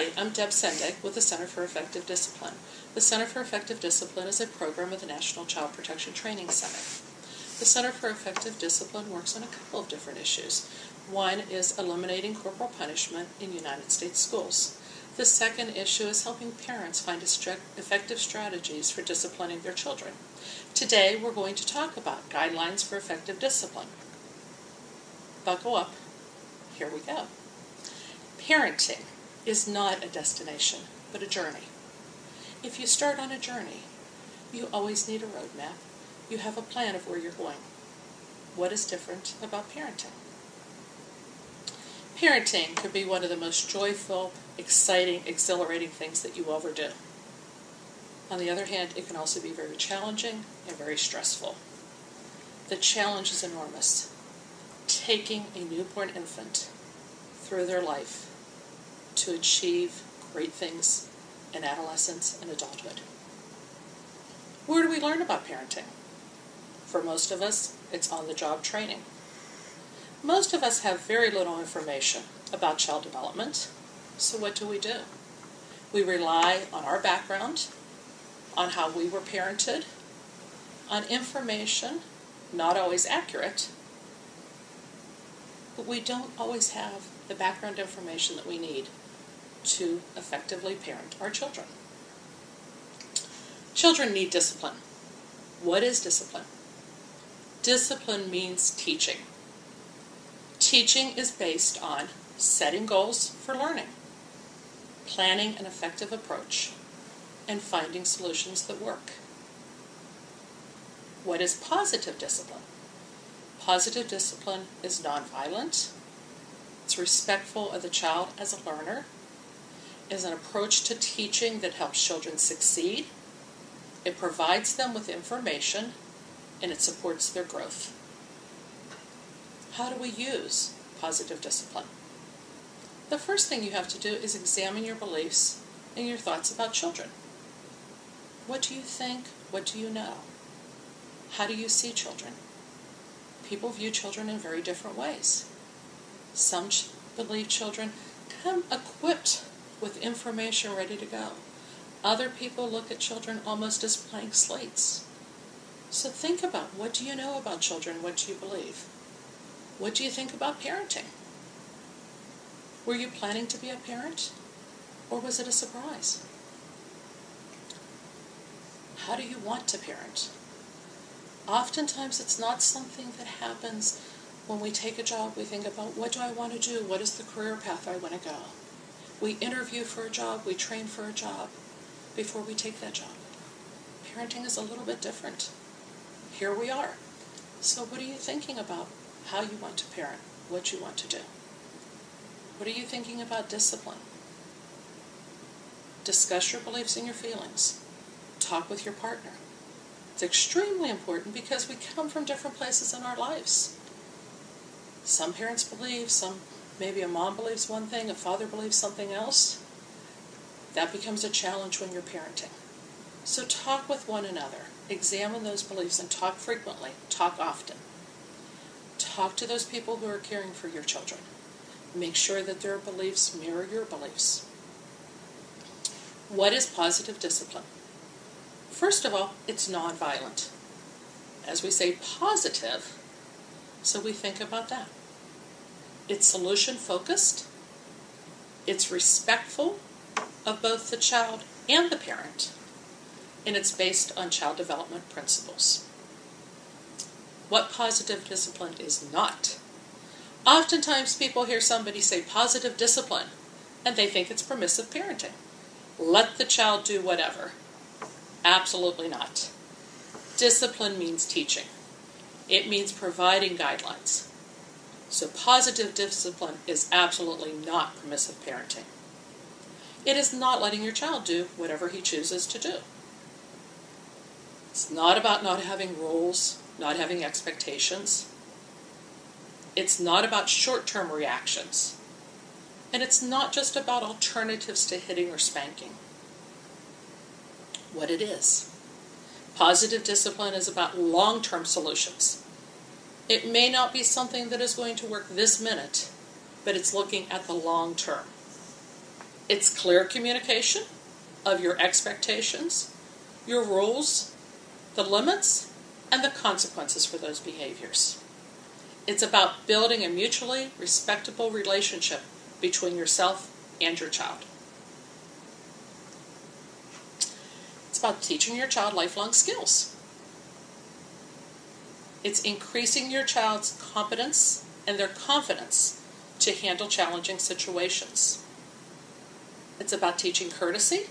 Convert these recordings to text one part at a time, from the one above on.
Hi, I'm Deb Sendig with the Center for Effective Discipline. The Center for Effective Discipline is a program of the National Child Protection Training Center. The Center for Effective Discipline works on a couple of different issues. One is eliminating corporal punishment in United States schools. The second issue is helping parents find effective strategies for disciplining their children. Today we're going to talk about guidelines for effective discipline. Buckle up. Here we go. Parenting is not a destination, but a journey. If you start on a journey, you always need a roadmap. You have a plan of where you're going. What is different about parenting? Parenting could be one of the most joyful, exciting, exhilarating things that you will ever do. On the other hand, it can also be very challenging and very stressful. The challenge is enormous. Taking a newborn infant through their life to achieve great things in adolescence and adulthood. Where do we learn about parenting? For most of us, it's on-the-job training. Most of us have very little information about child development, so what do? We rely on our background, on how we were parented, on information, not always accurate, but we don't always have the background information that we need to effectively parent our children. Children need discipline. What is discipline? Discipline means teaching. Teaching is based on setting goals for learning, planning an effective approach, and finding solutions that work. What is positive discipline? Positive discipline is nonviolent. It's respectful of the child as a learner. Is an approach to teaching that helps children succeed. It provides them with information, and it supports their growth. How do we use positive discipline? The first thing you have to do is examine your beliefs and your thoughts about children. What do you think? What do you know? How do you see children? People view children in very different ways. Some believe children come equipped with information ready to go. Other people look at children almost as blank slates. So think about, what do you know about children? What do you believe? What do you think about parenting? Were you planning to be a parent? Or was it a surprise? How do you want to parent? Oftentimes it's not something that happens when we take a job. We think about, what do I want to do? What is the career path I want to go? We interview for a job, we train for a job before we take that job. Parenting is a little bit different. Here we are. So what are you thinking about how you want to parent, what you want to do? What are you thinking about discipline? Discuss your beliefs and your feelings. Talk with your partner. It's extremely important because we come from different places in our lives. Some parents believe, maybe a mom believes one thing, a father believes something else. That becomes a challenge when you're parenting. So talk with one another. Examine those beliefs and talk frequently. Talk often. Talk to those people who are caring for your children. Make sure that their beliefs mirror your beliefs. What is positive discipline? First of all, it's nonviolent. As we say, positive, so we think about that. It's solution-focused. It's respectful of both the child and the parent. And it's based on child development principles. What positive discipline is not? Oftentimes people hear somebody say positive discipline, and they think it's permissive parenting. Let the child do whatever. Absolutely not. Discipline means teaching. It means providing guidelines. So positive discipline is absolutely not permissive parenting. It is not letting your child do whatever he chooses to do. It's not about not having rules, not having expectations. It's not about short-term reactions. And it's not just about alternatives to hitting or spanking. What it is. Positive discipline is about long-term solutions. It may not be something that is going to work this minute, but it's looking at the long term. It's clear communication of your expectations, your rules, the limits, and the consequences for those behaviors. It's about building a mutually respectable relationship between yourself and your child. It's about teaching your child lifelong skills. It's increasing your child's competence and their confidence to handle challenging situations. It's about teaching courtesy,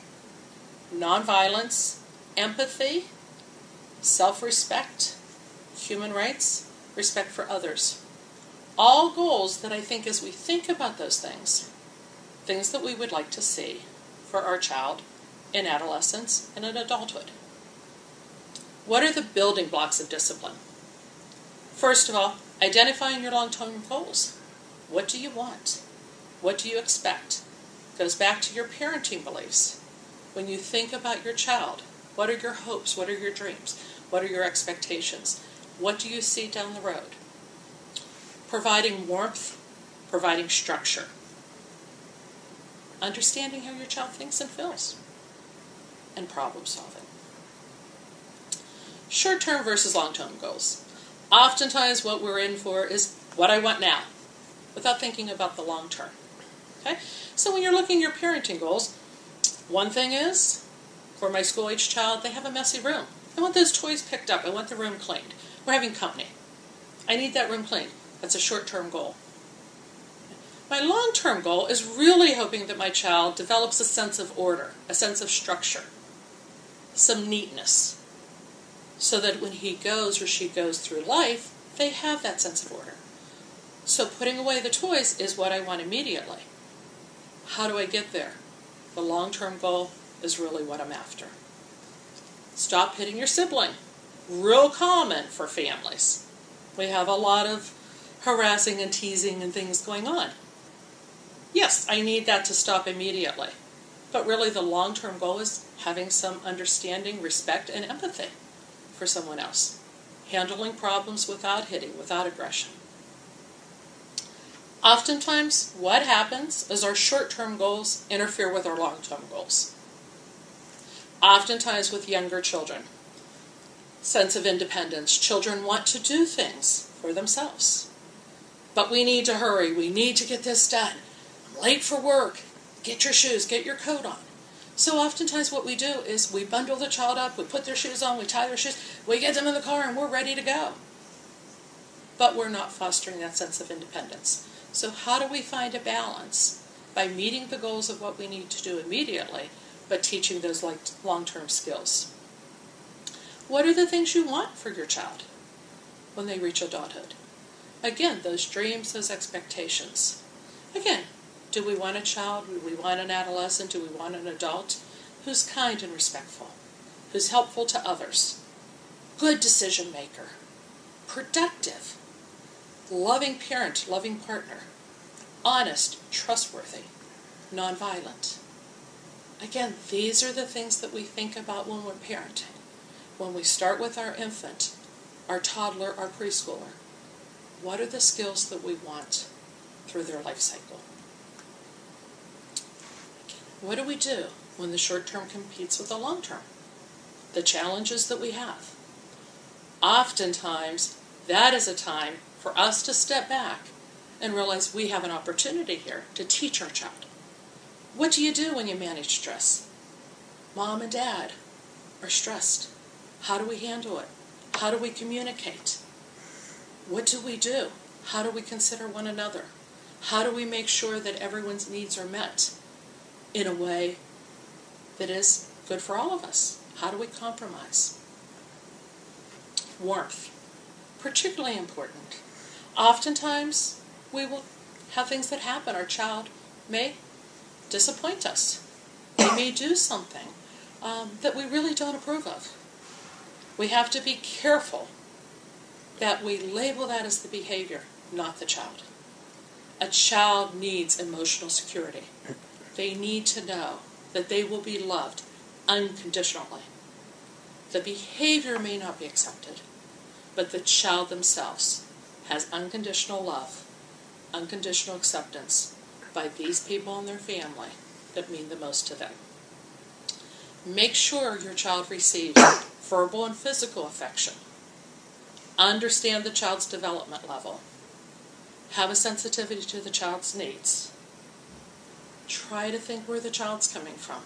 nonviolence, empathy, self-respect, human rights, respect for others. All goals that I think as we think about those things that we would like to see for our child in adolescence and in adulthood. What are the building blocks of discipline? First of all, identifying your long-term goals. What do you want? What do you expect? Goes back to your parenting beliefs. When you think about your child, what are your hopes? What are your dreams? What are your expectations? What do you see down the road? Providing warmth, providing structure. Understanding how your child thinks and feels. And problem solving. Short-term versus long-term goals. Oftentimes what we're in for is what I want now, without thinking about the long term. Okay? So when you're looking at your parenting goals, one thing is, for my school-age child, they have a messy room. I want those toys picked up. I want the room cleaned. We're having company. I need that room cleaned. That's a short-term goal. My long-term goal is really hoping that my child develops a sense of order, a sense of structure, some neatness, so that when he goes or she goes through life, they have that sense of order. So putting away the toys is what I want immediately. How do I get there? The long-term goal is really what I'm after. Stop hitting your sibling. Real common for families. We have a lot of harassing and teasing and things going on. Yes, I need that to stop immediately. But really the long-term goal is having some understanding, respect, and empathy for someone else. Handling problems without hitting, without aggression. Oftentimes, what happens is our short-term goals interfere with our long-term goals. Oftentimes with younger children. Sense of independence. Children want to do things for themselves. But we need to hurry. We need to get this done. I'm late for work. Get your shoes. Get your coat on. So oftentimes what we do is we bundle the child up, we put their shoes on, we tie their shoes, we get them in the car, and we're ready to go. But we're not fostering that sense of independence. So how do we find a balance by meeting the goals of what we need to do immediately, but teaching those long-term skills? What are the things you want for your child when they reach adulthood? Again, those dreams, those expectations. Again, do we want a child? Do we want an adolescent? Do we want an adult who's kind and respectful, who's helpful to others, good decision maker, productive, loving parent, loving partner, honest, trustworthy, nonviolent? Again, these are the things that we think about when we're parenting. When we start with our infant, our toddler, our preschooler, what are the skills that we want through their life cycle? What do we do when the short term competes with the long term? The challenges that we have. Oftentimes, that is a time for us to step back and realize we have an opportunity here to teach our child. What do you do when you manage stress? Mom and Dad are stressed. How do we handle it? How do we communicate? What do we do? How do we consider one another? How do we make sure that everyone's needs are met in a way that is good for all of us? How do we compromise? Warmth, particularly important. Oftentimes, we will have things that happen. Our child may disappoint us. They may do something that we really don't approve of. We have to be careful that we label that as the behavior, not the child. A child needs emotional security. They need to know that they will be loved unconditionally. The behavior may not be accepted, but the child themselves has unconditional love, unconditional acceptance by these people in their family that mean the most to them. Make sure your child receives verbal and physical affection. Understand the child's development level. Have a sensitivity to the child's needs. Try to think where the child's coming from.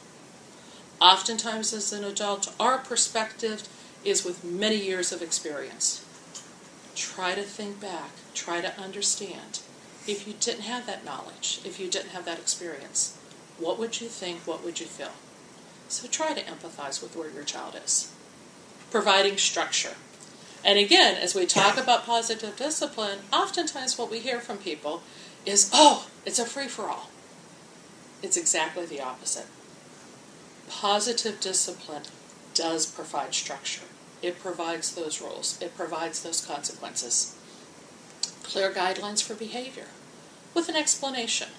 Oftentimes as an adult, our perspective is with many years of experience. Try to think back. Try to understand. If you didn't have that knowledge, if you didn't have that experience, what would you think? What would you feel? So try to empathize with where your child is. Providing structure. And again, as we talk about positive discipline, oftentimes what we hear from people is, oh, it's a free-for-all. It's exactly the opposite. Positive discipline does provide structure. It provides those rules. It provides those consequences. Clear guidelines for behavior with an explanation.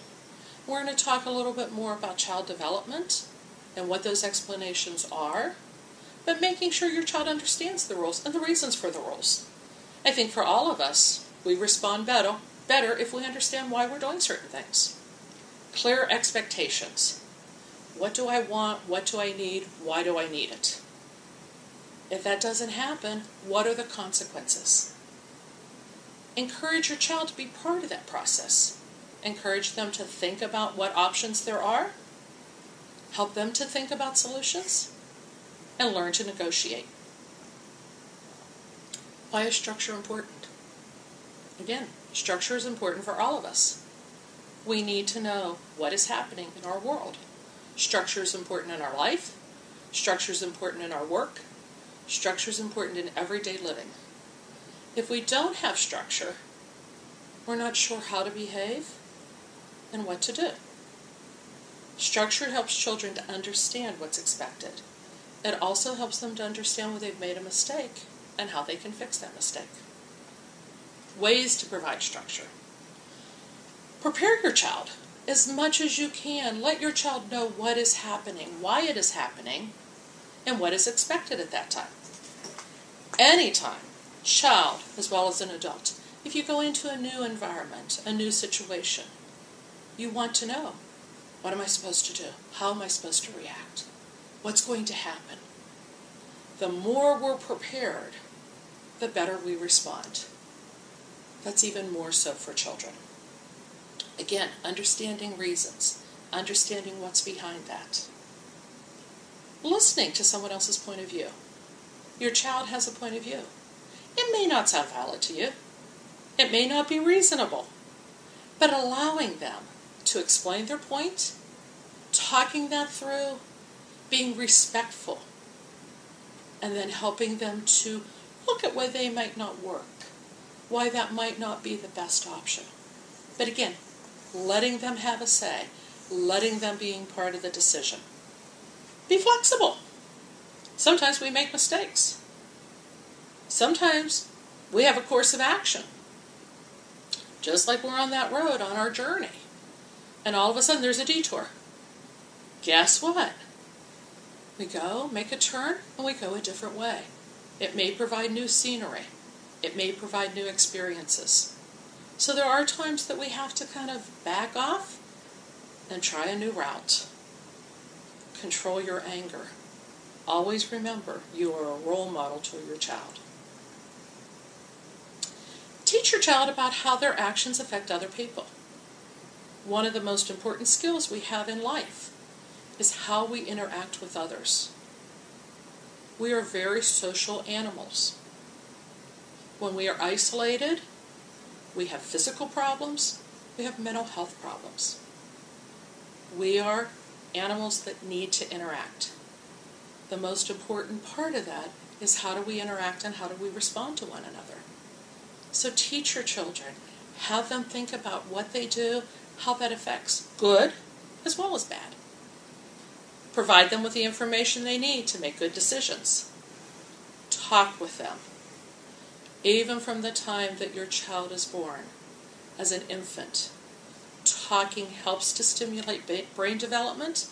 We're going to talk a little bit more about child development and what those explanations are, but making sure your child understands the rules and the reasons for the rules. I think for all of us, we respond better if we understand why we're doing certain things. Clear expectations. What do I want? What do I need? Why do I need it? If that doesn't happen, what are the consequences? Encourage your child to be part of that process. Encourage them to think about what options there are. Help them to think about solutions. And learn to negotiate. Why is structure important? Again, structure is important for all of us. We need to know what is happening in our world. Structure is important in our life. Structure is important in our work. Structure is important in everyday living. If we don't have structure, we're not sure how to behave and what to do. Structure helps children to understand what's expected. It also helps them to understand when they've made a mistake and how they can fix that mistake. Ways to provide structure. Prepare your child as much as you can. Let your child know what is happening, why it is happening, and what is expected at that time. Anytime, child as well as an adult, if you go into a new environment, a new situation, you want to know, what am I supposed to do? How am I supposed to react? What's going to happen? The more we're prepared, the better we respond. That's even more so for children. Again, understanding reasons, understanding what's behind that. Listening to someone else's point of view. Your child has a point of view. It may not sound valid to you. It may not be reasonable. But allowing them to explain their point, talking that through, being respectful, and then helping them to look at why they might not work, why that might not be the best option. But again, letting them have a say, letting them being part of the decision. Be flexible. Sometimes we make mistakes. Sometimes we have a course of action. Just like we're on that road on our journey. And all of a sudden there's a detour. Guess what? We go, make a turn, and we go a different way. It may provide new scenery. It may provide new experiences. So there are times that we have to kind of back off and try a new route. Control your anger. Always remember, you are a role model to your child. Teach your child about how their actions affect other people. One of the most important skills we have in life is how we interact with others. We are very social animals. When we are isolated, we have physical problems, we have mental health problems. We are animals that need to interact. The most important part of that is how do we interact and how do we respond to one another. So teach your children, have them think about what they do, how that affects good as well as bad. Provide them with the information they need to make good decisions. Talk with them. Even from the time that your child is born, as an infant, talking helps to stimulate brain development.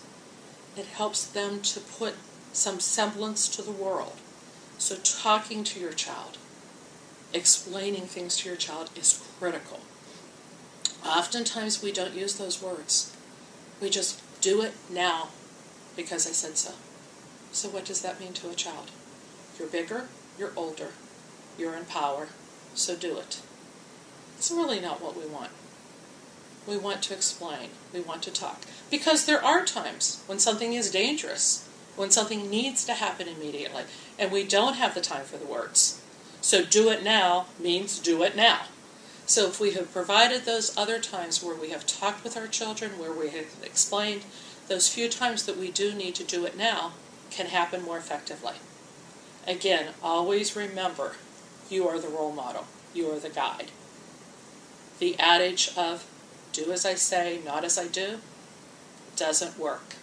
It helps them to put some semblance to the world. So talking to your child, explaining things to your child is critical. Oftentimes we don't use those words. We just Do it now because I said so. So what does that mean to a child? You're bigger, you're older, you're in power, so do it. It's really not what we want. We want to explain. We want to talk. Because there are times when something is dangerous, when something needs to happen immediately, and we don't have the time for the words. So do it now means do it now. So if we have provided those other times where we have talked with our children, where we have explained, those few times that we do need to do it now can happen more effectively. Again, always remember, you are the role model. You are the guide. The adage of do as I say, not as I do, doesn't work.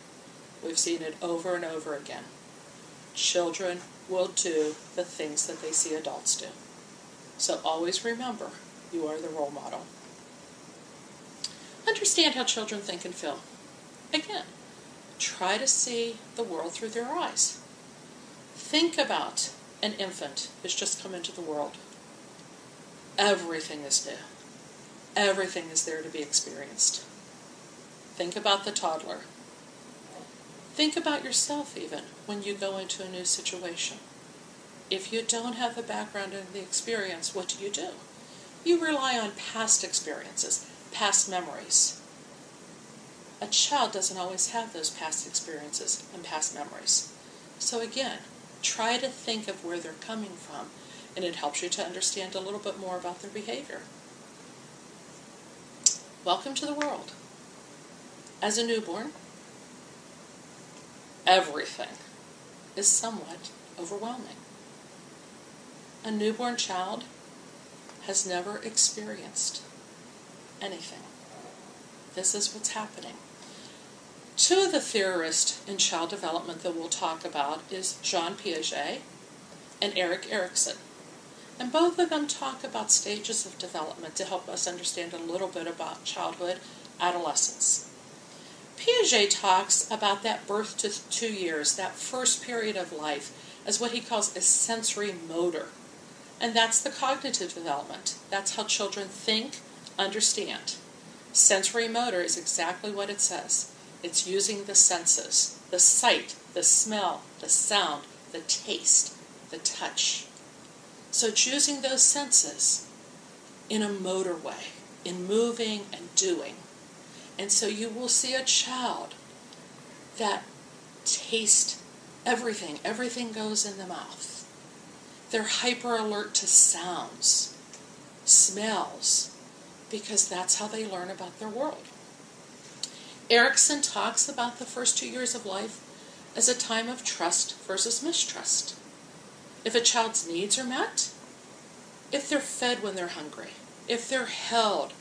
We've seen it over and over again. Children will do the things that they see adults do. So always remember, you are the role model. Understand how children think and feel. Again, try to see the world through their eyes. Think about an infant who's just come into the world. Everything is new. Everything is there to be experienced. Think about the toddler. Think about yourself even when you go into a new situation. If you don't have the background and the experience, what do? You rely on past experiences, past memories. A child doesn't always have those past experiences and past memories. So again, try to think of where they're coming from, and it helps you to understand a little bit more about their behavior. Welcome to the world. As a newborn, everything is somewhat overwhelming. A newborn child has never experienced anything. This is what's happening. Two of the theorists in child development that we'll talk about is Jean Piaget and Erik Erikson. And both of them talk about stages of development to help us understand a little bit about childhood, adolescence. Piaget talks about that birth to 2 years, that first period of life, as what he calls a sensory motor. And that's the cognitive development. That's how children think, understand. Sensory motor is exactly what it says. It's using the senses, the sight, the smell, the sound, the taste, the touch. So it's using those senses in a motor way, in moving and doing. And so you will see a child that tastes everything. Everything goes in the mouth. They're hyper alert to sounds, smells, because that's how they learn about their world. Erikson talks about the first 2 years of life as a time of trust versus mistrust. If a child's needs are met, if they're fed when they're hungry, if they're held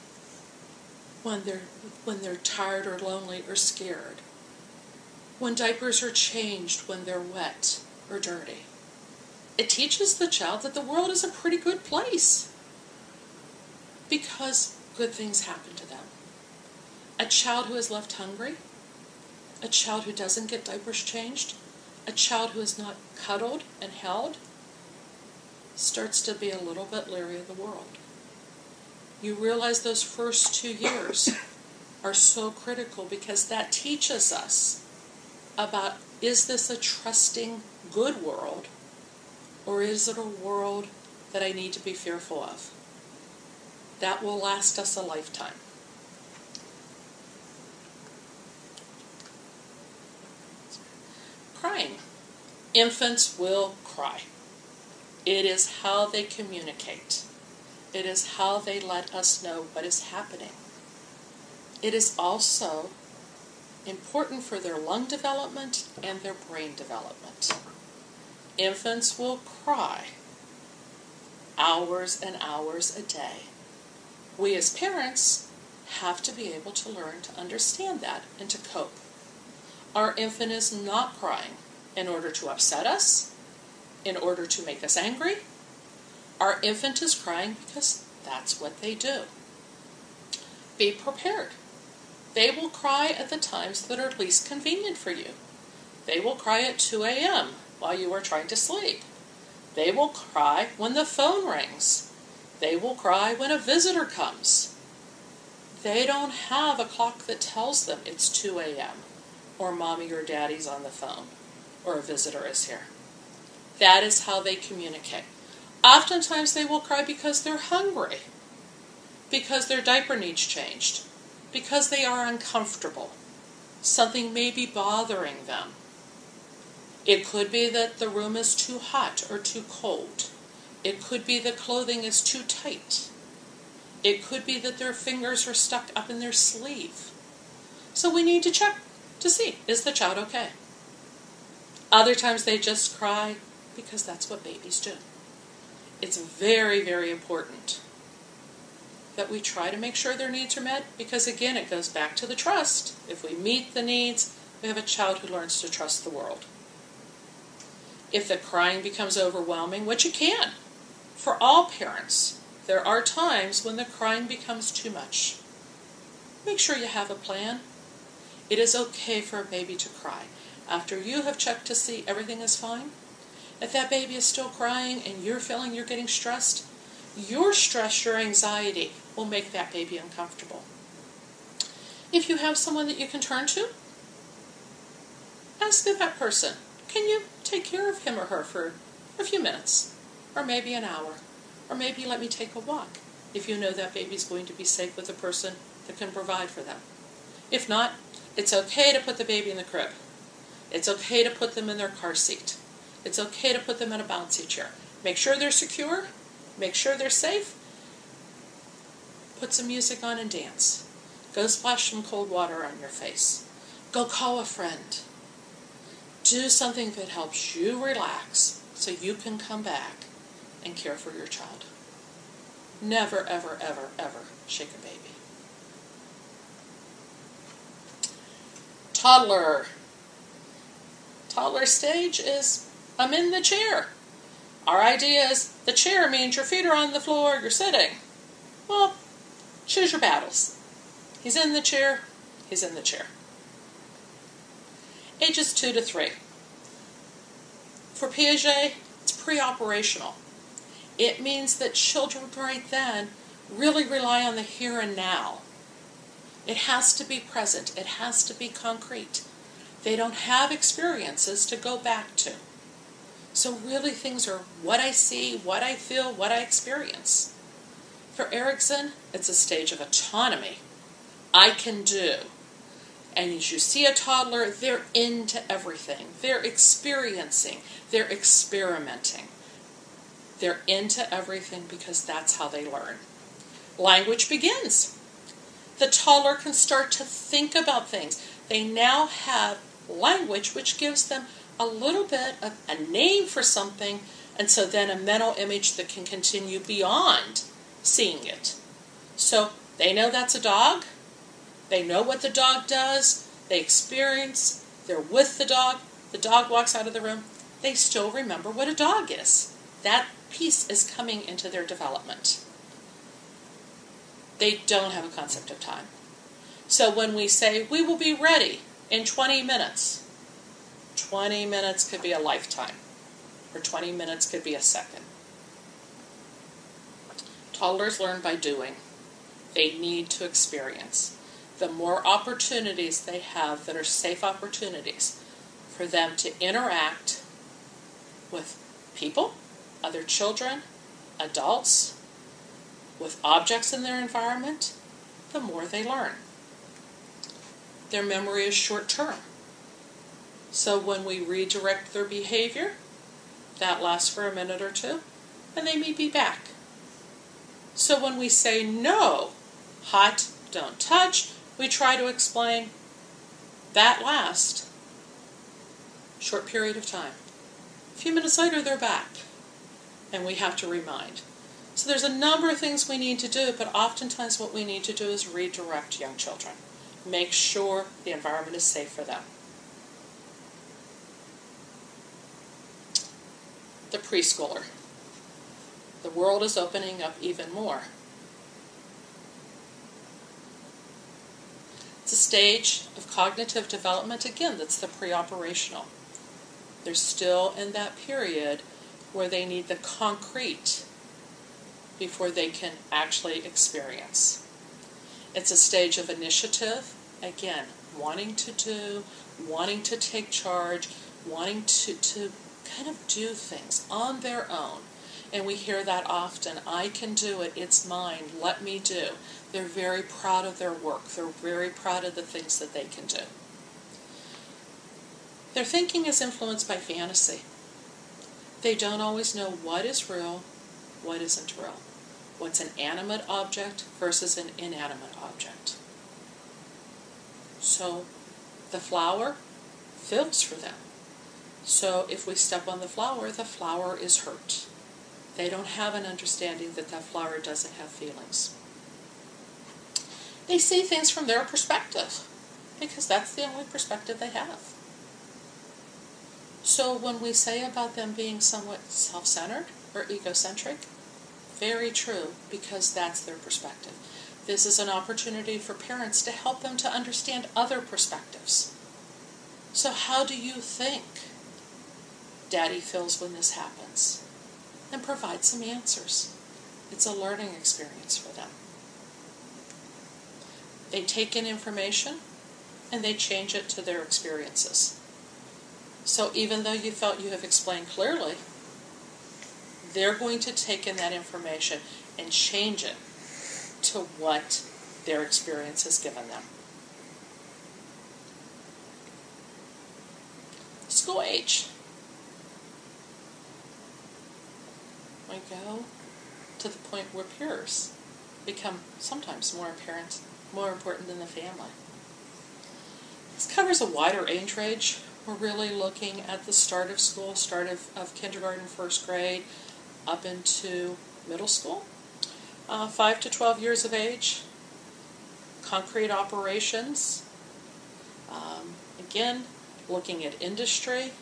when they're tired or lonely or scared, when diapers are changed when they're wet or dirty. It teaches the child that the world is a pretty good place because good things happen to them. A child who is left hungry, a child who doesn't get diapers changed, a child who is not cuddled and held, starts to be a little bit leery of the world. You realize those first 2 years are so critical because that teaches us about, is this a trusting, good world, or is it a world that I need to be fearful of? That will last us a lifetime. Crying. Infants will cry. It is how they communicate. It is how they let us know what is happening. It is also important for their lung development and their brain development. Infants will cry hours and hours a day. We as parents have to be able to learn to understand that and to cope. Our infant is not crying in order to upset us, in order to make us angry. Our infant is crying because that's what they do. Be prepared. They will cry at the times that are least convenient for you. They will cry at 2 a.m. while you are trying to sleep. They will cry when the phone rings. They will cry when a visitor comes. They don't have a clock that tells them it's 2 a.m. or mommy or daddy's on the phone, or a visitor is here. That is how they communicate. Oftentimes they will cry because they're hungry, because their diaper needs changed, because they are uncomfortable. Something may be bothering them. It could be that the room is too hot or too cold. It could be the clothing is too tight. It could be that their fingers are stuck up in their sleeve. So we need to check to see, is the child okay? Other times they just cry because that's what babies do. It's very, very important that we try to make sure their needs are met, because again, it goes back to the trust. If we meet the needs, we have a child who learns to trust the world. If the crying becomes overwhelming, which it can, for all parents, there are times when the crying becomes too much. Make sure you have a plan. It is okay for a baby to cry. After you have checked to see everything is fine, if that baby is still crying and you're feeling you're getting stressed, your stress, your anxiety will make that baby uncomfortable. If you have someone that you can turn to, ask that person, can you take care of him or her for a few minutes, or maybe an hour, or maybe let me take a walk, if you know that baby's going to be safe with a person that can provide for them. If not, it's okay to put the baby in the crib. It's okay to put them in their car seat. It's okay to put them in a bouncy chair. Make sure they're secure. Make sure they're safe. Put some music on and dance. Go splash some cold water on your face. Go call a friend. Do something that helps you relax so you can come back and care for your child. Never, ever, ever, ever shake a baby. Toddler. Toddler stage is, I'm in the chair. Our idea is the chair means your feet are on the floor, you're sitting. Well, choose your battles. He's in the chair, he's in the chair. Ages 2 to 3. For Piaget, it's pre-operational. It means that children right then really rely on the here and now. It has to be present. It has to be concrete. They don't have experiences to go back to. So really things are what I see, what I feel, what I experience. For Erikson, it's a stage of autonomy. I can do. And as you see a toddler, they're into everything. They're experiencing. They're experimenting. They're into everything because that's how they learn. Language begins. The toddler can start to think about things. They now have language which gives them a little bit of a name for something, and so then a mental image that can continue beyond seeing it. So they know that's a dog. They know what the dog does. They experience. They're with the dog walks out of the room. They still remember what a dog is. That piece is coming into their development. They don't have a concept of time. So when we say, we will be ready in 20 minutes, 20 minutes could be a lifetime, or 20 minutes could be a second. Toddlers learn by doing. They need to experience. The more opportunities they have that are safe opportunities for them to interact with people, other children, adults, with objects in their environment, the more they learn. Their memory is short-term. So when we redirect their behavior, that lasts for a minute or two, and they may be back. So when we say no, hot, don't touch, we try to explain that lasts a short period of time. A few minutes later, they're back, and we have to remind. So there's a number of things we need to do, but oftentimes what we need to do is redirect young children. Make sure the environment is safe for them. The preschooler. The world is opening up even more. It's a stage of cognitive development, again, that's the pre-operational. They're still in that period where they need the concrete before they can actually experience. It's a stage of initiative, Again, wanting to do, wanting to take charge, wanting to kind of do things on their own. And we hear that often. I can do it. It's mine. Let me do. They're very proud of their work. They're very proud of the things that they can do. Their thinking is influenced by fantasy. They don't always know what is real, what isn't real. What's an animate object versus an inanimate object. So the flower feels for them. So if we step on the flower is hurt. They don't have an understanding that that flower doesn't have feelings. They see things from their perspective because that's the only perspective they have. So when we say about them being somewhat self-centered or egocentric, very true, because that's their perspective. This is an opportunity for parents to help them to understand other perspectives. So how do you think Daddy feels when this happens? And provide some answers. It's a learning experience for them. They take in information and they change it to their experiences. So even though you felt you have explained clearly, they're going to take in that information and change it to what their experience has given them. School age. We go to the point where peers become sometimes more important than the family. This covers a wider age range. We're really looking at the start of school, start of kindergarten, first grade, up into middle school. 5 to 12 years of age, concrete operations. Again, looking at industry,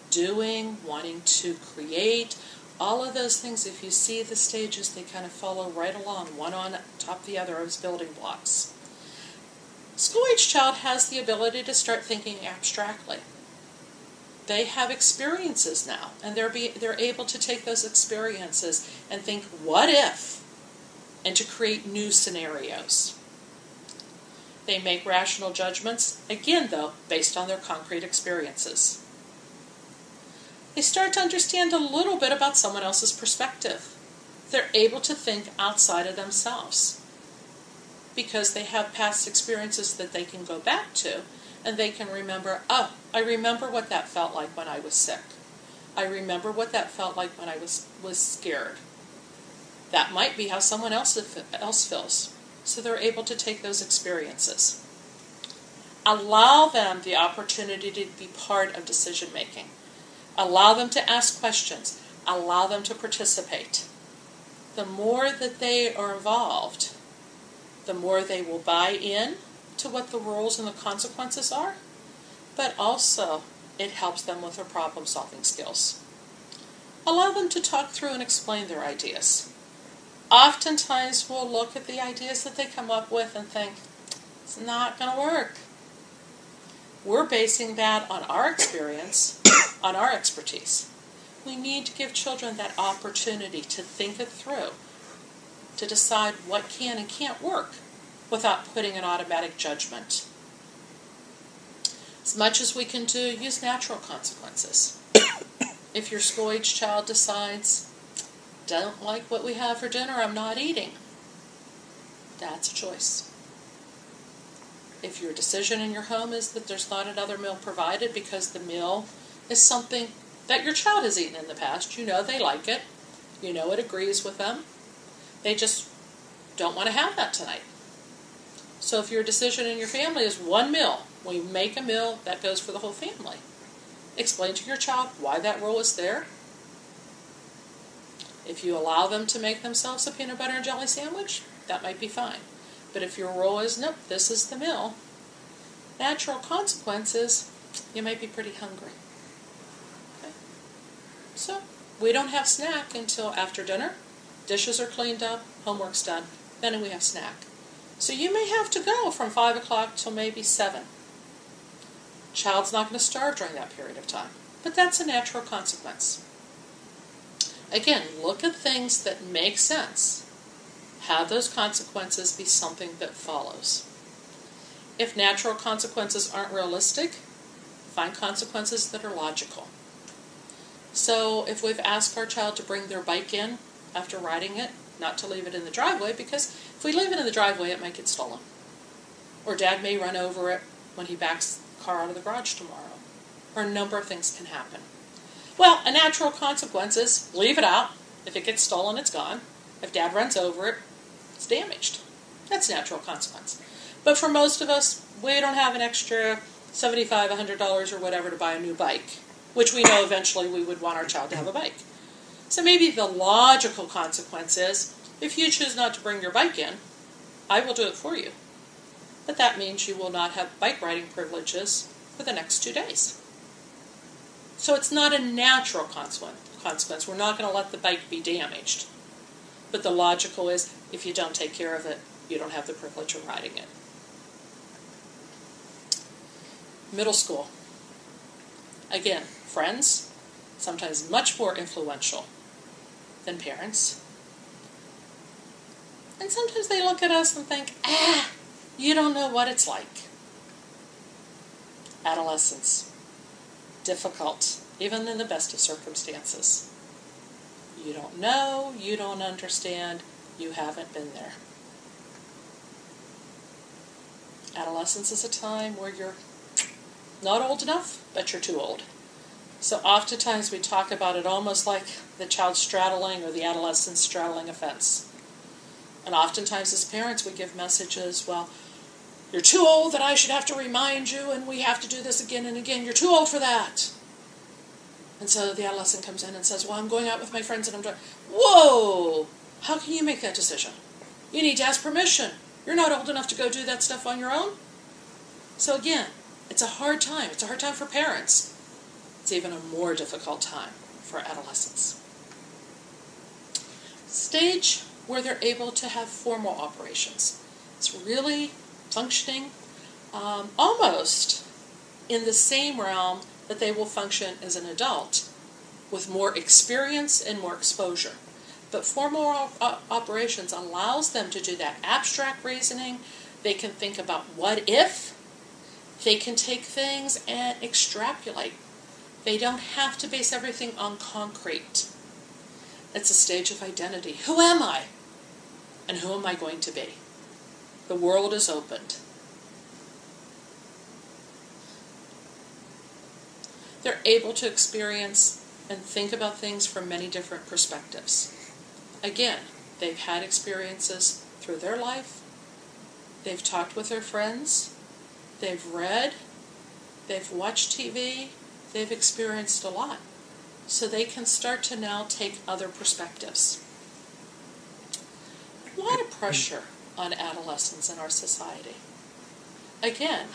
doing, wanting to create, all of those things. If you see the stages, they kind of follow right along, one on top of the other as building blocks. School-age child has the ability to start thinking abstractly. They have experiences now, and they're able to take those experiences and think, what if? And to create new scenarios. They make rational judgments, again though, based on their concrete experiences. They start to understand a little bit about someone else's perspective. They're able to think outside of themselves because they have past experiences that they can go back to, and they can remember, oh, I remember what that felt like when I was sick. I remember what that felt like when I was scared. That might be how someone else feels. So they're able to take those experiences. Allow them the opportunity to be part of decision making. Allow them to ask questions. Allow them to participate. The more that they are involved, the more they will buy in to what the rules and the consequences are, but also it helps them with their problem-solving skills. Allow them to talk through and explain their ideas. Oftentimes we'll look at the ideas that they come up with and think, it's not going to work. We're basing that on our experience, on our expertise. We need to give children that opportunity to think it through, to decide what can and can't work without putting an automatic judgment. As much as we can do, use natural consequences. If your school-age child decides, don't like what we have for dinner, I'm not eating, that's a choice. If your decision in your home is that there's not another meal provided because the meal is something that your child has eaten in the past, you know they like it, you know it agrees with them, they just don't want to have that tonight. So if your decision in your family is one meal, we make a meal that goes for the whole family. Explain to your child why that rule is there. If you allow them to make themselves a peanut butter and jelly sandwich, that might be fine. But if your rule is, nope, this is the meal, natural consequences, you might be pretty hungry. Okay? So we don't have snack until after dinner. Dishes are cleaned up, homework's done, then we have snack. So you may have to go from 5 o'clock till maybe 7. Child's not going to starve during that period of time, but that's a natural consequence. Again, look at things that make sense. Have those consequences be something that follows. if natural consequences aren't realistic, find consequences that are logical. So if we've asked our child to bring their bike in after riding it, not to leave it in the driveway, because if we leave it in the driveway, it might get stolen. Or Dad may run over it when he backs the car out of the garage tomorrow. Or a number of things can happen. Well, a natural consequence is leave it out. If it gets stolen, it's gone. If Dad runs over it, it's damaged. That's a natural consequence. But for most of us, we don't have an extra $75, $100 or whatever to buy a new bike, which we know eventually we would want our child to have a bike. So maybe the logical consequence is, if you choose not to bring your bike in, I will do it for you. But that means you will not have bike riding privileges for the next 2 days. So it's not a natural consequence. We're not going to let the bike be damaged. But the logical is, if you don't take care of it, you don't have the privilege of riding it. Middle school. Again, friends, sometimes much more influential than parents. And sometimes they look at us and think, you don't know what it's like. Adolescence. Difficult, even in the best of circumstances. You don't know, you don't understand, you haven't been there. Adolescence is a time where you're not old enough, but you're too old. So oftentimes we talk about it almost like the child straddling or the adolescent straddling a fence. And oftentimes as parents we give messages, well, you're too old that I should have to remind you, and we have to do this again and again. You're too old for that. And so the adolescent comes in and says, well, I'm going out with my friends and I'm driving. Whoa! How can you make that decision? You need to ask permission. You're not old enough to go do that stuff on your own. So again, it's a hard time. It's a hard time for parents. It's even a more difficult time for adolescents. Stage where they're able to have formal operations. It's really functioning almost in the same realm that they will function as an adult, with more experience and more exposure. But formal operations allows them to do that abstract reasoning. They can think about what if. They can take things and extrapolate. They don't have to base everything on concrete. It's a stage of identity. Who am I? And who am I going to be? The world is opened. They're able to experience and think about things from many different perspectives. Again, they've had experiences through their life. They've talked with their friends. They've read. They've watched TV. They've experienced a lot. So they can start to now take other perspectives. A lot of pressure on adolescents in our society. Again,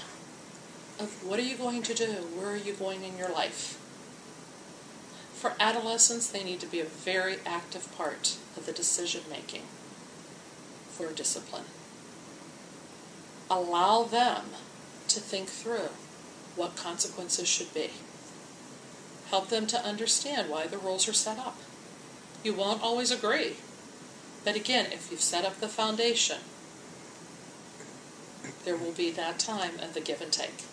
of what are you going to do? Where are you going in your life? For adolescents, they need to be a very active part of the decision making for discipline. Allow them to think through what consequences should be. Help them to understand why the rules are set up. You won't always agree. But again, if you've set up the foundation, there will be that time of the give and take.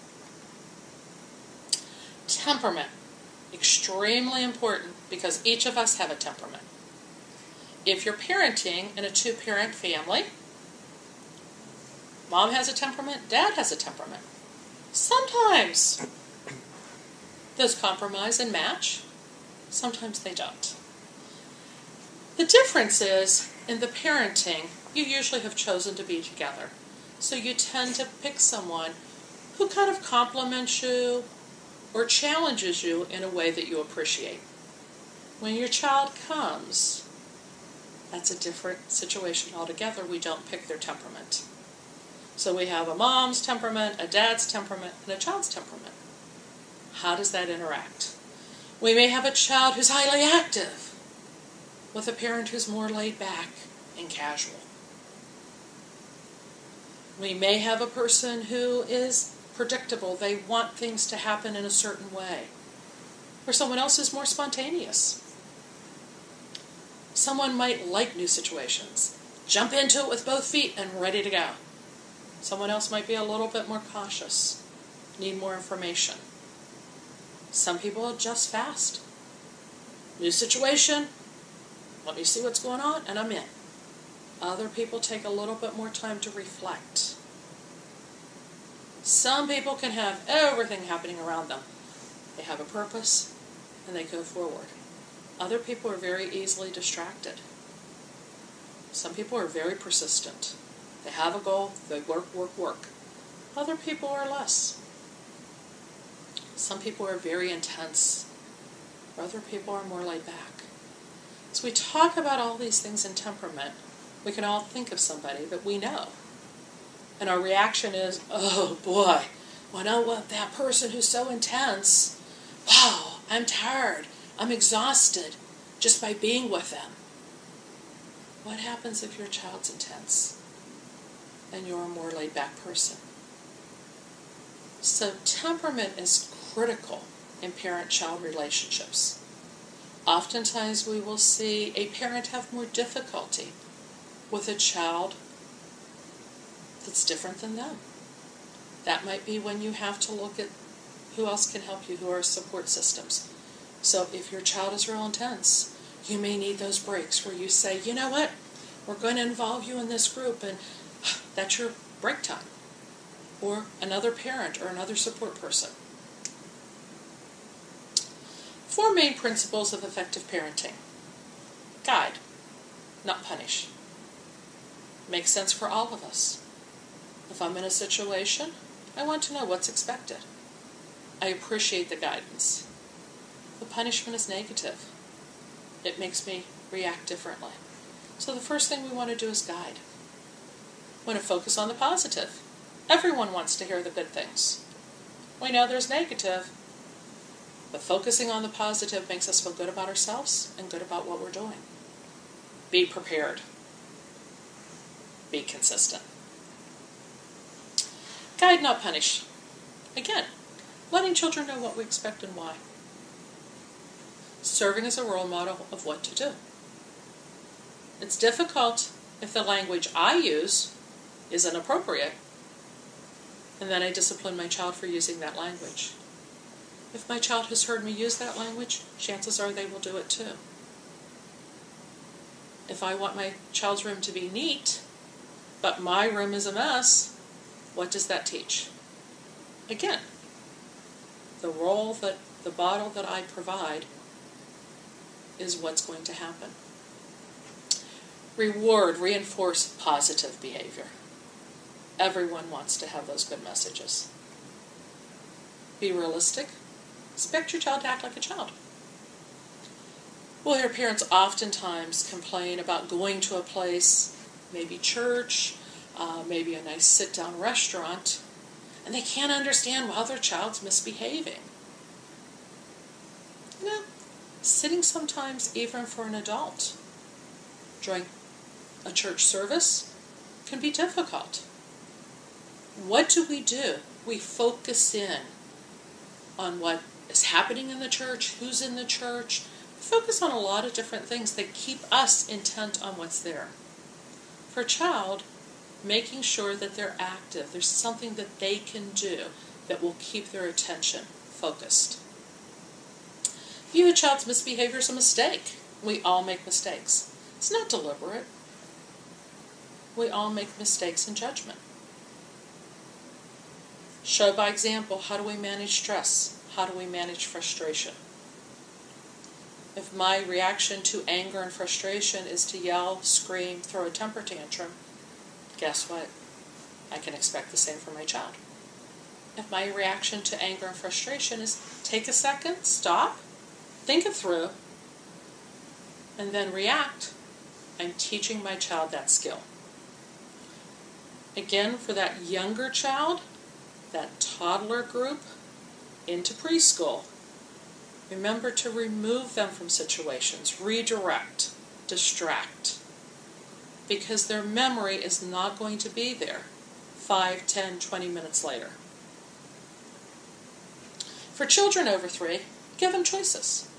Temperament. Extremely important because each of us have a temperament. If you're parenting in a two-parent family, mom has a temperament, dad has a temperament. Sometimes those compromise and match. Sometimes they don't. The difference is, in the parenting, you usually have chosen to be together. So you tend to pick someone who kind of compliments you or challenges you in a way that you appreciate. When your child comes, that's a different situation altogether. We don't pick their temperament. So we have a mom's temperament, a dad's temperament, and a child's temperament. How does that interact? We may have a child who's highly active with a parent who's more laid back and casual. We may have a person who is predictable. They want things to happen in a certain way. Or someone else is more spontaneous. Someone might like new situations. Jump into it with both feet and ready to go. Someone else might be a little bit more cautious, need more information. Some people adjust fast. New situation, let me see what's going on, and I'm in. Other people take a little bit more time to reflect. Some people can have everything happening around them. They have a purpose, and they go forward. Other people are very easily distracted. Some people are very persistent. They have a goal, they work. Other people are less. Some people are very intense. Other people are more laid back. So we talk about all these things in temperament. We can all think of somebody that we know. And our reaction is, oh boy, I don't want that person who's so intense. Wow, I'm tired. I'm exhausted just by being with them. What happens if your child's intense and you're a more laid back person? So temperament is critical in parent-child relationships. Oftentimes we will see a parent have more difficulty with a child that's different than them. That might be when you have to look at who else can help you, who are support systems. So if your child is real intense, you may need those breaks where you say, you know what, we're going to involve you in this group, and that's your break time. Or another parent or another support person. 4 main principles of effective parenting. Guide, not punish. Makes sense for all of us. If I'm in a situation, I want to know what's expected. I appreciate the guidance. The punishment is negative. It makes me react differently. So the first thing we want to do is guide. We want to focus on the positive. Everyone wants to hear the good things. We know there's negative, but focusing on the positive makes us feel good about ourselves and good about what we're doing. Be prepared. Be consistent. Guide, not punish. Again, letting children know what we expect and why. Serving as a role model of what to do. It's difficult if the language I use is inappropriate, and then I discipline my child for using that language. If my child has heard me use that language, chances are they will do it too. If I want my child's room to be neat, but my room is a mess, what does that teach? Again, the role that the model that I provide is what's going to happen. Reward, reinforce positive behavior. Everyone wants to have those good messages. Be realistic. Expect your child to act like a child. We'll hear parents oftentimes complain about going to a place, maybe church, maybe a nice sit-down restaurant, and they can't understand why their child's misbehaving. You know, sitting sometimes even for an adult during a church service can be difficult. What do? We focus in on what is happening in the church, who's in the church. We focus on a lot of different things that keep us intent on what's there. For a child, making sure that they're active, there's something that they can do that will keep their attention focused. View a child's misbehavior as a mistake. We all make mistakes. It's not deliberate. We all make mistakes in judgment. Show by example, how do we manage stress? How do we manage frustration? If my reaction to anger and frustration is to yell, scream, throw a temper tantrum, guess what? I can expect the same from my child. If my reaction to anger and frustration is take a second, stop, think it through, and then react, I'm teaching my child that skill. Again, for that younger child, that toddler group into preschool, remember to remove them from situations, redirect, distract, because their memory is not going to be there 5, 10, 20 minutes later. For children over 3, give them choices.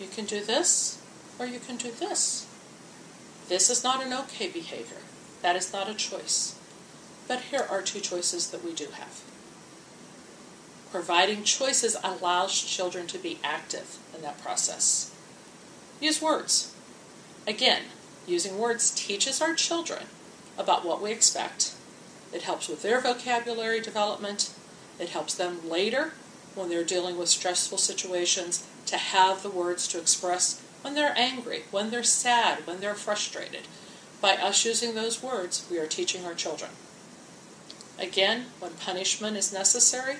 You can do this, or you can do this. This is not an okay behavior. That is not a choice. But here are two choices that we do have. Providing choices allows children to be active in that process. Use words. Again, using words teaches our children about what we expect. It helps with their vocabulary development. It helps them later when they're dealing with stressful situations to have the words to express when they're angry, when they're sad, when they're frustrated. By us using those words, we are teaching our children. Again, when punishment is necessary,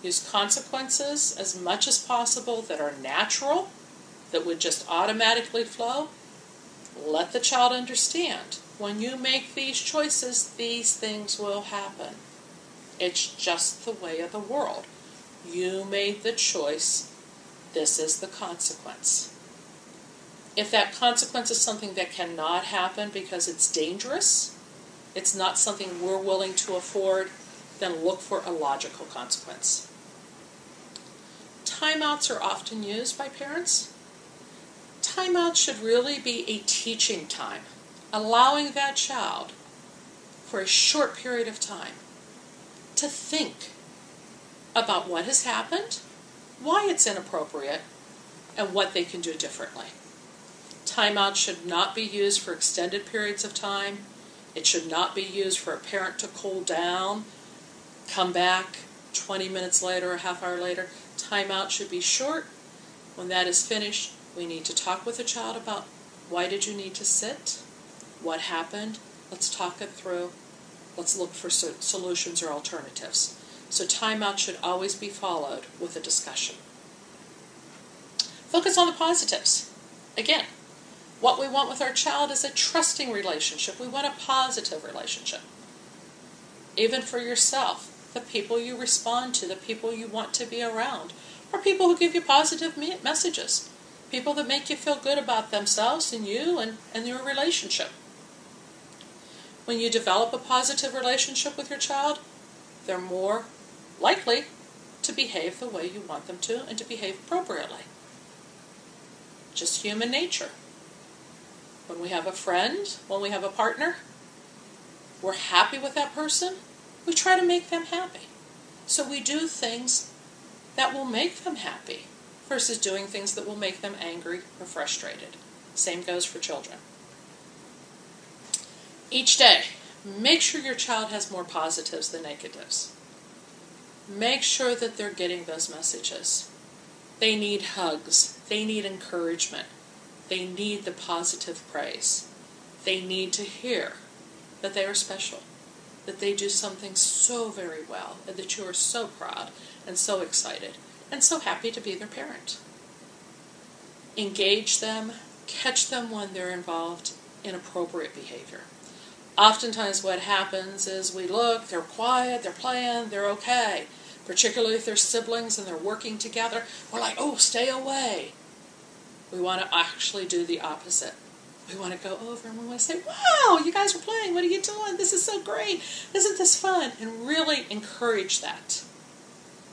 use consequences as much as possible that are natural, that would just automatically flow. Let the child understand, when you make these choices, these things will happen. It's just the way of the world. You made the choice. This is the consequence. If that consequence is something that cannot happen because it's dangerous, it's not something we're willing to afford, then look for a logical consequence. Timeouts are often used by parents. Timeouts should really be a teaching time, allowing that child for a short period of time to think about what has happened, why it's inappropriate, and what they can do differently. Timeout should not be used for extended periods of time. It should not be used for a parent to cool down, come back 20 minutes later, a half hour later. Timeout should be short. When that is finished, we need to talk with the child about why did you need to sit? What happened? Let's talk it through. Let's look for solutions or alternatives. So timeout should always be followed with a discussion. Focus on the positives. Again, what we want with our child is a trusting relationship. We want a positive relationship. Even for yourself, the people you respond to, the people you want to be around, are people who give you positive messages. People that make you feel good about themselves and you and your relationship. When you develop a positive relationship with your child, they're more likely to behave the way you want them to and to behave appropriately. Just human nature. When we have a friend, when we have a partner, we're happy with that person, we try to make them happy. So we do things that will make them happy versus doing things that will make them angry or frustrated. Same goes for children. Each day, make sure your child has more positives than negatives. Make sure that they're getting those messages. They need hugs. They need encouragement. They need the positive praise. They need to hear that they are special, that they do something so very well, and that you are so proud and so excited and so happy to be their parent. Engage them, catch them when they're involved in appropriate behavior. Oftentimes what happens is we look, they're quiet, they're playing, they're okay. Particularly if they're siblings and they're working together, we're like, oh, stay away. We want to actually do the opposite. We want to go over and we want to say, wow, you guys are playing. What are you doing? This is so great. Isn't this fun? And really encourage that.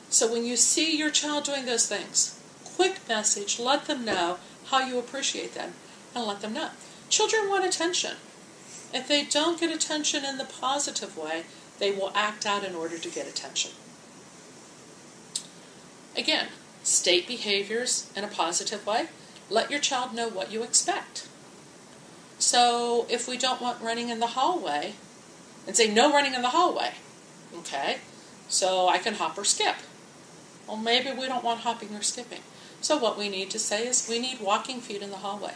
So when you see your child doing those things, quick message, let them know how you appreciate them and let them know. Children want attention. If they don't get attention in the positive way, they will act out in order to get attention. Again, state behaviors in a positive way. Let your child know what you expect. So if we don't want running in the hallway, and say no running in the hallway, okay, so I can hop or skip. Well, maybe we don't want hopping or skipping. So what we need to say is we need walking feet in the hallway.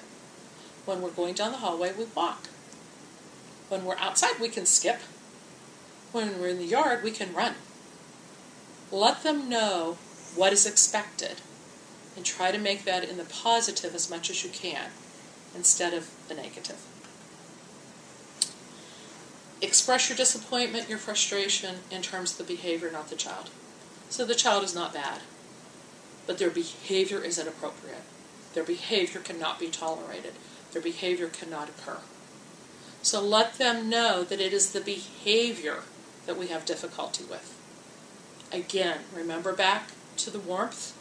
When we're going down the hallway, we walk. When we're outside, we can skip. When we're in the yard, we can run. Let them know what is expected and try to make that in the positive as much as you can instead of the negative. Express your disappointment, your frustration in terms of the behavior, not the child. So the child is not bad, but their behavior is inappropriate. Their behavior cannot be tolerated. Their behavior cannot occur. So let them know that it is the behavior that we have difficulty with. Again, remember back to the warmth.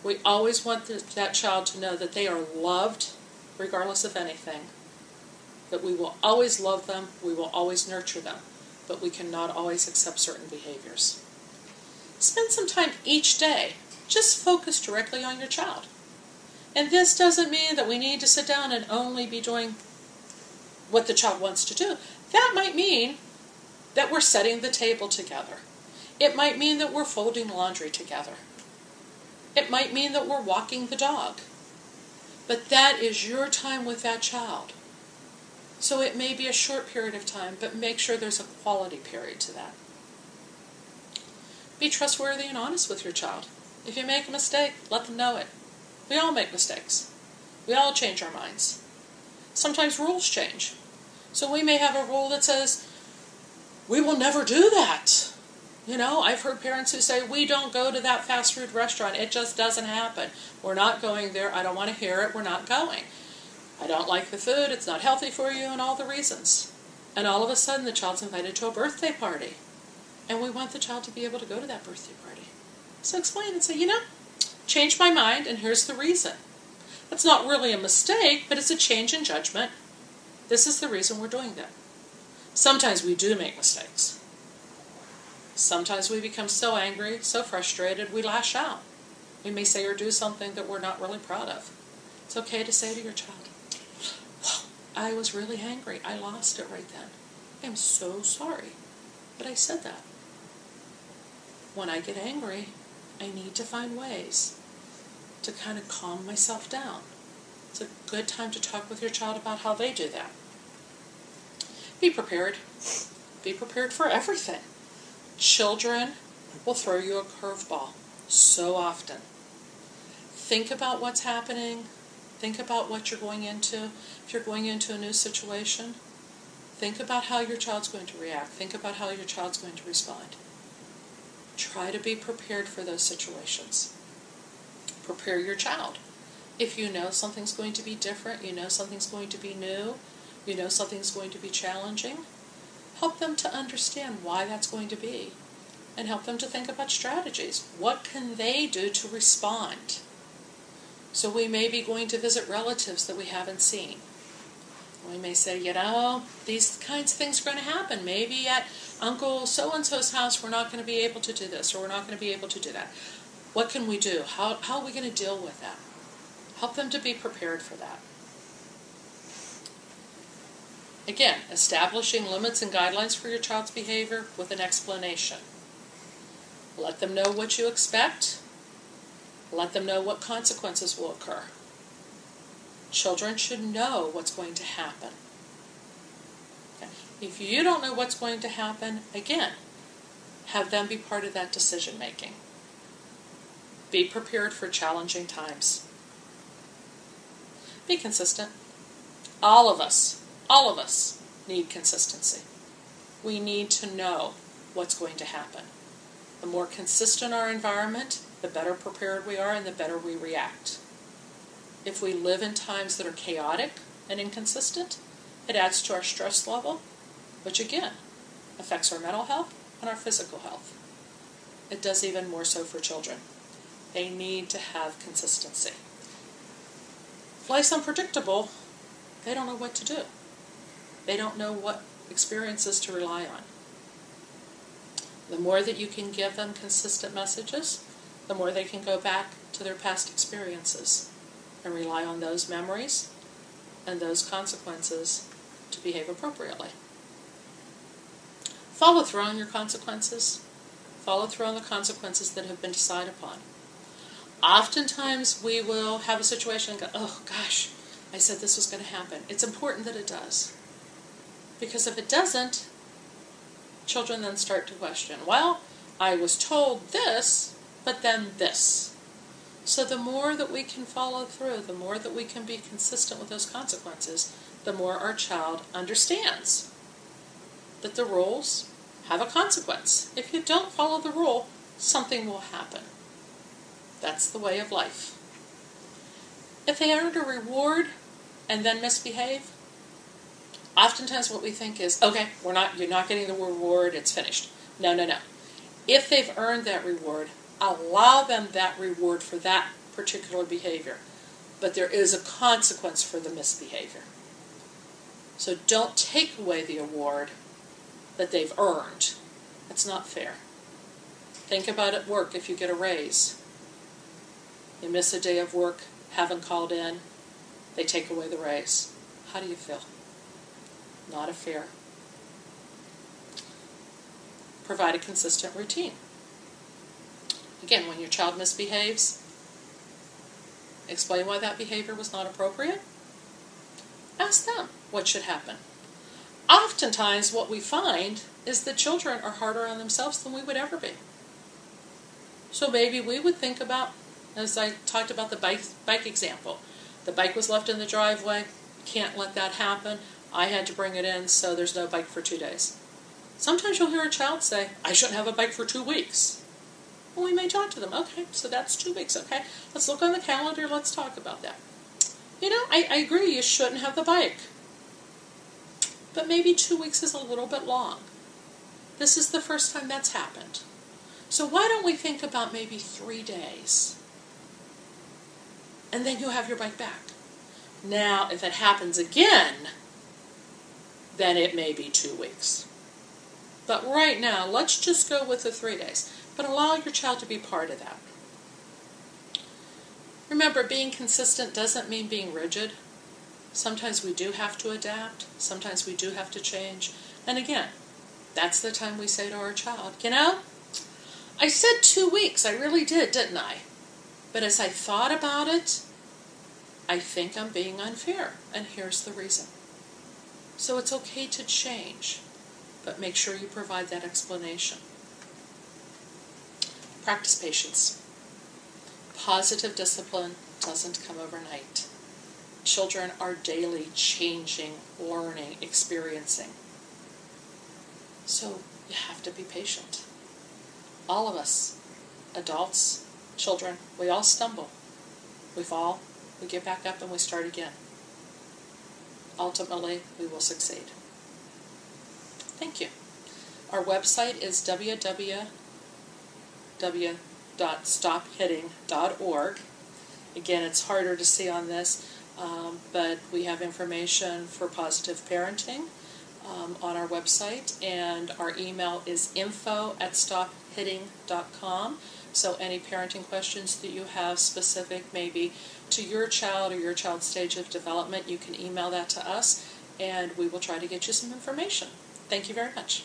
We always want that child to know that they are loved regardless of anything. that we will always love them, we will always nurture them, but we cannot always accept certain behaviors. Spend some time each day just focus directly on your child. And this doesn't mean that we need to sit down and only be doing what the child wants to do. That might mean that we're setting the table together. It might mean that we're folding laundry together. It might mean that we're walking the dog. But that is your time with that child. So it may be a short period of time, but make sure there's a quality period to that. Be trustworthy and honest with your child. If you make a mistake, let them know it. We all make mistakes. We all change our minds. Sometimes rules change. So we may have a rule that says, we will never do that. I've heard parents who say, we don't go to that fast food restaurant. It just doesn't happen. We're not going there. I don't want to hear it. We're not going. I don't like the food. It's not healthy for you, and all the reasons. And all of a sudden, the child's invited to a birthday party. And we want the child to be able to go to that birthday party. So explain and say, change my mind, and here's the reason. That's not really a mistake, but it's a change in judgment. This is the reason we're doing that. Sometimes we do make mistakes. Sometimes we become so angry, so frustrated, we lash out. We may say or do something that we're not really proud of. It's okay to say to your child, I was really angry. I lost it right then. I'm so sorry. But I said that. When I get angry, I need to find ways to kind of calm myself down. It's a good time to talk with your child about how they do that. Be prepared. Be prepared for everything. Children will throw you a curveball so often. Think about what's happening. Think about what you're going into. If you're going into a new situation, think about how your child's going to react. Think about how your child's going to respond. Try to be prepared for those situations. Prepare your child. If you know something's going to be different, you know something's going to be new, you know something's going to be challenging, help them to understand why that's going to be, and help them to think about strategies. What can they do to respond? So we may be going to visit relatives that we haven't seen. We may say, these kinds of things are going to happen. Maybe at Uncle so-and-so's house we're not going to be able to do this, or we're not going to be able to do that. What can we do? How are we going to deal with that? Help them to be prepared for that. Again, establishing limits and guidelines for your child's behavior with an explanation. Let them know what you expect. Let them know what consequences will occur. Children should know what's going to happen. Okay. If you don't know what's going to happen, again, have them be part of that decision making. Be prepared for challenging times. Be consistent. All of us need consistency. We need to know what's going to happen. The more consistent our environment, the better prepared we are and the better we react. If we live in times that are chaotic and inconsistent, it adds to our stress level, which again affects our mental health and our physical health. It does even more so for children. They need to have consistency. If life's unpredictable, they don't know what to do. They don't know what experiences to rely on. The more that you can give them consistent messages, the more they can go back to their past experiences and rely on those memories and those consequences to behave appropriately. Follow through on your consequences. Follow through on the consequences that have been decided upon. Oftentimes we will have a situation and go, oh gosh, I said this was going to happen. It's important that it does. Because if it doesn't, children then start to question, well, I was told this, but then this. So the more that we can follow through, the more that we can be consistent with those consequences, the more our child understands that the rules have a consequence. If you don't follow the rule, something will happen. That's the way of life. If they earned a reward and then misbehave, oftentimes what we think is, okay, you're not getting the reward, it's finished. No. If they've earned that reward, allow them that reward for that particular behavior. But there is a consequence for the misbehavior. So don't take away the award that they've earned. That's not fair. Think about at work if you get a raise. You miss a day of work, haven't called in, they take away the raise. How do you feel? Not fair. Provide a consistent routine. Again, when your child misbehaves, explain why that behavior was not appropriate. Ask them what should happen. Oftentimes what we find is that children are harder on themselves than we would ever be. So maybe we would think about, as I talked about the bike example, the bike was left in the driveway, can't let that happen, I had to bring it in, so there's no bike for 2 days. Sometimes you'll hear a child say, I shouldn't have a bike for 2 weeks. Well, we may talk to them, okay, so that's 2 weeks, okay, let's look on the calendar, let's talk about that. I agree you shouldn't have the bike, but maybe 2 weeks is a little bit long. This is the first time that's happened. So why don't we think about maybe 3 days? And then you'll have your bike back. Now, if it happens again, then it may be 2 weeks. But right now, let's just go with the 3 days. But allow your child to be part of that. Remember, being consistent doesn't mean being rigid. Sometimes we do have to adapt. Sometimes we do have to change. And again, that's the time we say to our child, I said 2 weeks. I really did, didn't I? But as I thought about it, I think I'm being unfair. And here's the reason. So it's okay to change, but make sure you provide that explanation. Practice patience. Positive discipline doesn't come overnight. Children are daily changing, learning, experiencing. So you have to be patient. All of us, adults, children, we all stumble. We fall, we get back up, and we start again. Ultimately, we will succeed. Thank you. Our website is www.stophitting.org. Again, it's harder to see on this, but we have information for positive parenting on our website, and our email is info@stophitting.com. So any parenting questions that you have specific maybe to your child or your child's stage of development, you can email that to us, and we will try to get you some information. Thank you very much.